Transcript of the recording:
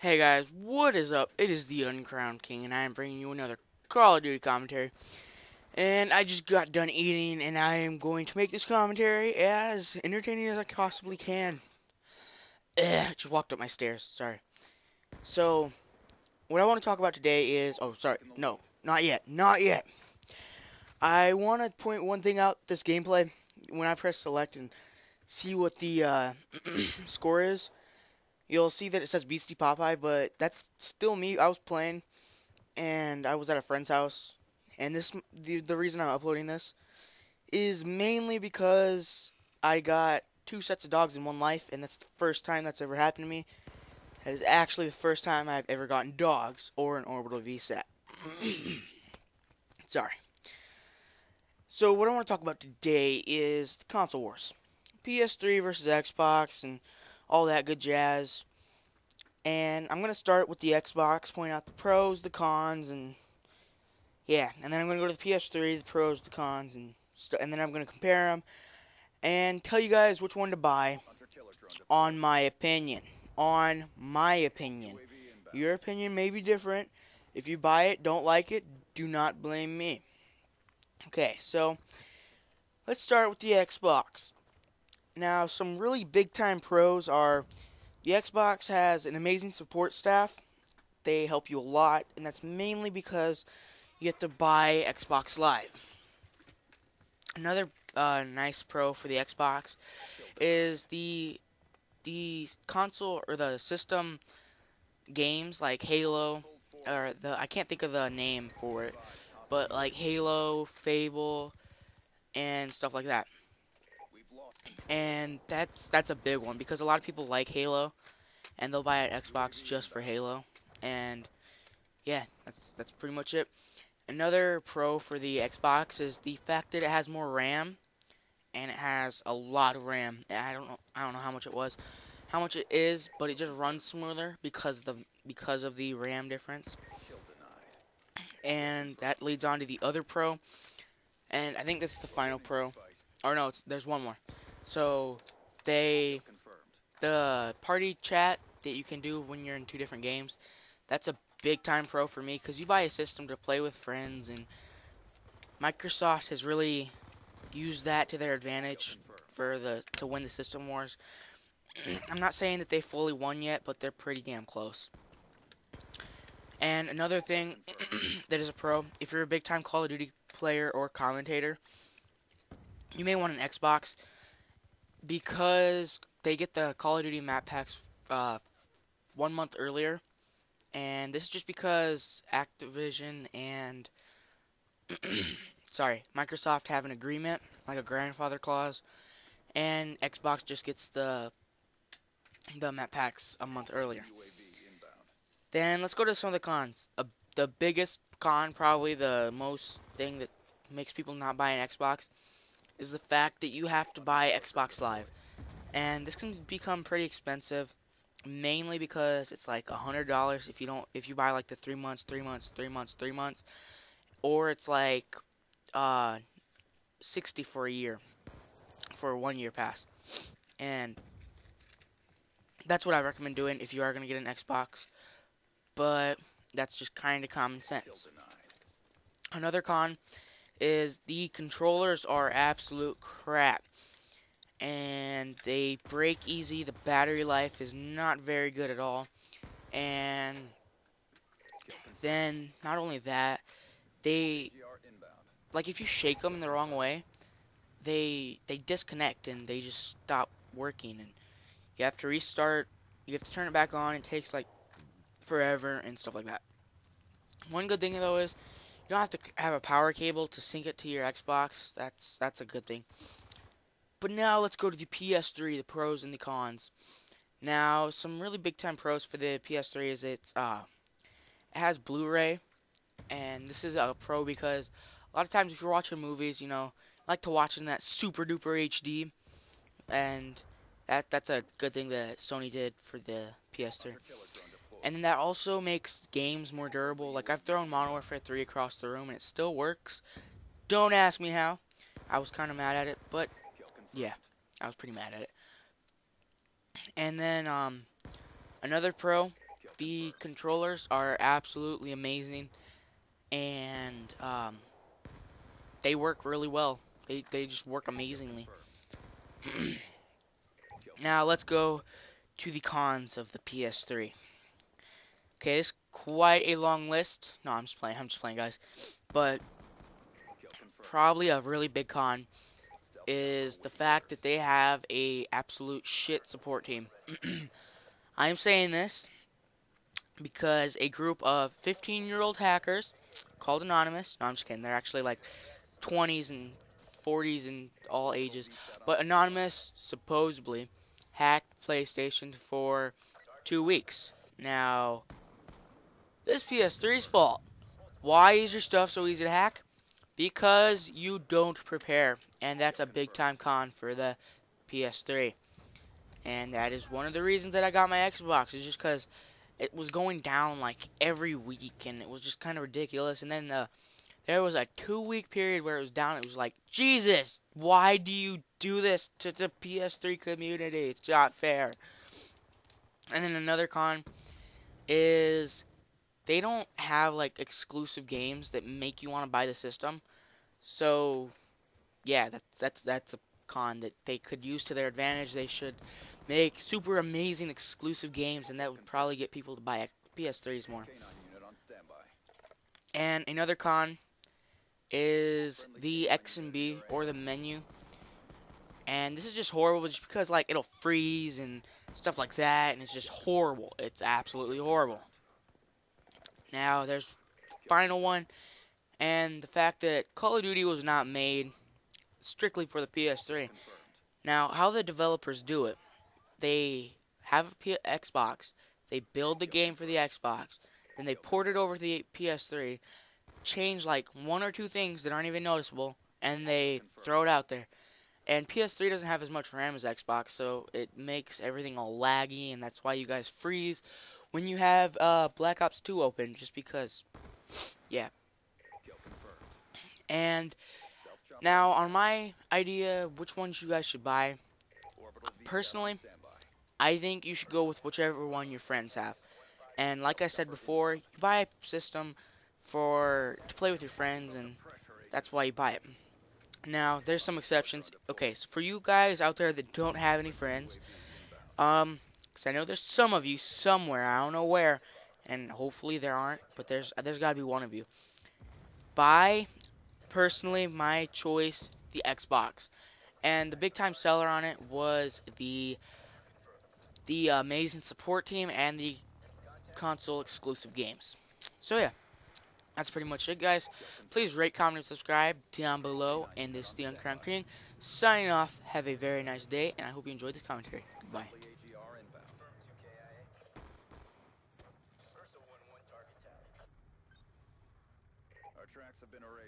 Hey guys, what is up? It is the Uncrowned King, and I am bringing you another Call of Duty commentary. And I just got done eating, and I am going to make this commentary as entertaining as I possibly can. Just walked up my stairs, sorry. So, what I want to talk about today is... Oh, sorry, no, not yet, not yet. I want to point one thing out, this gameplay. When I press select and see what the score is, you'll see that it says Beastie Popeye, but that's still me. I was playing, and I was at a friend's house, and the reason I'm uploading this is mainly because I got two sets of dogs in one life, and that's the first time that's ever happened to me. That is actually the first time I've ever gotten dogs or an orbital VSAT. Sorry. So what I want to talk about today is the console wars. PS3 versus Xbox and all that good jazz. And I'm going to start with the Xbox, point out the pros, the cons, and yeah. And then I'm going to go to the PS3, the pros, the cons, and then I'm going to compare them and tell you guys which one to buy on my opinion. On my opinion. Your opinion may be different. If you buy it, don't like it, do not blame me. Okay, so let's start with the Xbox. Now, some really big-time pros are the Xbox has an amazing support staff. They help you a lot, and that's mainly because you get to buy Xbox Live. Another nice pro for the Xbox is the console or the system games like Halo, or I can't think of the name for it, but like Halo, Fable, and stuff like that. And that's a big one because a lot of people like Halo, and they'll buy an Xbox just for Halo. And yeah, that's pretty much it. Another pro for the Xbox is the fact that it has more RAM, and it has a lot of RAM. I don't know how much it is, but it just runs smoother because of the RAM difference. And that leads on to the other pro, and I think this is the final pro. Or no, there's one more. So the party chat that you can do when you're in two different games, that's a big time pro for me because you buy a system to play with friends, and Microsoft has really used that to their advantage to win the system wars. I'm not saying that they fully won yet, but they're pretty damn close. And another thing that is a pro, if you're a big time Call of Duty player or commentator, you may want an Xbox because they get the Call of Duty map packs 1 month earlier. And this is just because Activision and Microsoft have an agreement, like a grandfather clause, and Xbox just gets the map packs a month earlier. Then let's go to some of the cons. The biggest con, probably the most thing that makes people not buy an Xbox, is the fact that you have to buy Xbox Live. And this can become pretty expensive, mainly because it's like $100 if you buy like the 3 months, 3 months, 3 months, 3 months, or it's like 60 for a year, for a 1 year pass. And that's what I recommend doing if you are going to get an Xbox, but that's just kind of common sense. Another con is the controllers are absolute crap, and they break easy. The battery life is not very good at all. And then not only that, they, like, if you shake them in the wrong way, they disconnect and they just stop working, and you have to restart, you have to turn it back on. It takes like forever and stuff like that. One good thing though is you don't have to have a power cable to sync it to your Xbox. That's a good thing. But now let's go to the PS3, the pros and the cons. Now, some really big time pros for the PS3 is it has Blu-ray, and this is a pro because a lot of times if you're watching movies, I like to watch in that super duper HD, and that's a good thing that Sony did for the PS3. And then that also makes games more durable. Like, I've thrown Modern Warfare 3 across the room and it still works. Don't ask me how. I was kind of mad at it, but yeah, I was pretty mad at it. And then another pro the controllers are absolutely amazing, and they work really well. They just work amazingly. Now let's go to the cons of the PS3. Okay, it's quite a long list. No, I'm just playing. I'm just playing, guys. But probably a really big con is the fact that they have a absolute shit support team. I am saying this because a group of 15-year-old hackers called Anonymous. No, I'm just kidding. They're actually like 20s and 40s and all ages. But Anonymous supposedly hacked PlayStation for 2 weeks. Now, this PS3's fault. Why is your stuff so easy to hack? Because you don't prepare. And that's a big time con for the PS3. And that is one of the reasons that I got my Xbox. Is just because it was going down like every week. And it was just kind of ridiculous. And then there was a 2-week period where it was down. It was like, Jesus, why do you do this to the PS3 community? It's not fair. And then another con is they don't have like exclusive games that make you want to buy the system. So yeah, that's a con that they could use to their advantage. They should make super amazing exclusive games, and that would probably get people to buy PS3s more. And another con is the XMB or the menu. And this is just horrible just because like it'll freeze and stuff like that, and it's just horrible. It's absolutely horrible. Now there's the final one, and the fact that Call of Duty was not made strictly for the PS3. Now, how the developers do it, they have a Xbox, they build the game for the Xbox, then they port it over to the PS3, change like one or two things that aren't even noticeable, and they throw it out there. And PS3 doesn't have as much RAM as Xbox, so it makes everything all laggy, and that's why you guys freeze when you have Black Ops 2 open, just because, yeah. And now, on my idea, which ones you guys should buy, personally, I think you should go with whichever one your friends have. And like I said before, you buy a system to play with your friends, and that's why you buy it. Now, there's some exceptions. Okay, so for you guys out there that don't have any friends, because I know there's some of you somewhere, I don't know where, and hopefully there aren't, but there's got to be one of you. Buy, personally, my choice, the Xbox. And the big time seller on it was the amazing support team and the console exclusive games. So yeah, that's pretty much it, guys. Please rate, comment, and subscribe down below. And this is the Uncrowned King signing off. Have a very nice day, and I hope you enjoyed this commentary. Goodbye. Our tracks have been erased.